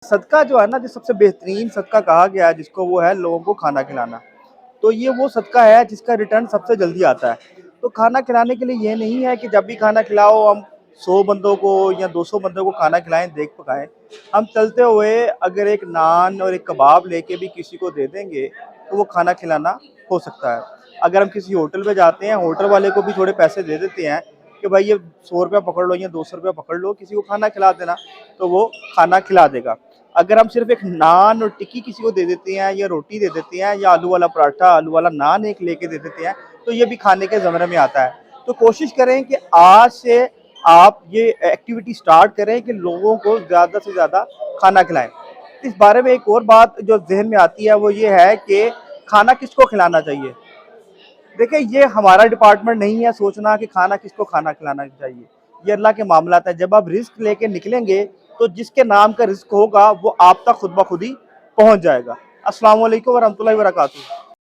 सदका जो है ना, जो सबसे बेहतरीन सदका कहा गया है जिसको, वो है लोगों को खाना खिलाना। तो ये वो सदका है जिसका रिटर्न सबसे जल्दी आता है। तो खाना खिलाने के लिए ये नहीं है कि जब भी खाना खिलाओ हम 100 बंदों को या 200 बंदों को खाना खिलाएं, देख पकाएं। हम चलते हुए अगर एक नान और एक कबाब लेके भी किसी को दे देंगे तो वो खाना खिलाना हो सकता है। अगर हम किसी होटल में जाते हैं, होटल वाले को भी थोड़े पैसे दे देते हैं कि भाई ये 100 रुपया पकड़ लो या 200 रुपया पकड़ लो, किसी को खाना खिला देना, तो वो खाना खिला देगा। अगर हम सिर्फ एक नान और टिक्की किसी को दे देते हैं या रोटी दे देते हैं या आलू वाला पराठा, आलू वाला नान एक लेके दे देते हैं, तो ये भी खाने के ज़मरे में आता है। तो कोशिश करें कि आज से आप ये एक्टिविटी स्टार्ट करें कि लोगों को ज़्यादा से ज़्यादा खाना खिलाएं। इस बारे में एक और बात जो जहन में आती है वो ये है कि खाना किसको खिलाना चाहिए। देखिए, ये हमारा डिपार्टमेंट नहीं है सोचना कि खाना किसको खाना खिलाना चाहिए। ये अल्लाह के मामलात है। जब आप रिस्क लेके निकलेंगे तो जिसके नाम का रिस्क होगा वो आप तक खुद ब खुद ही पहुंच जाएगा। अस्सलाम वालेकुम व रहमतुल्लाहि व बरकातहू।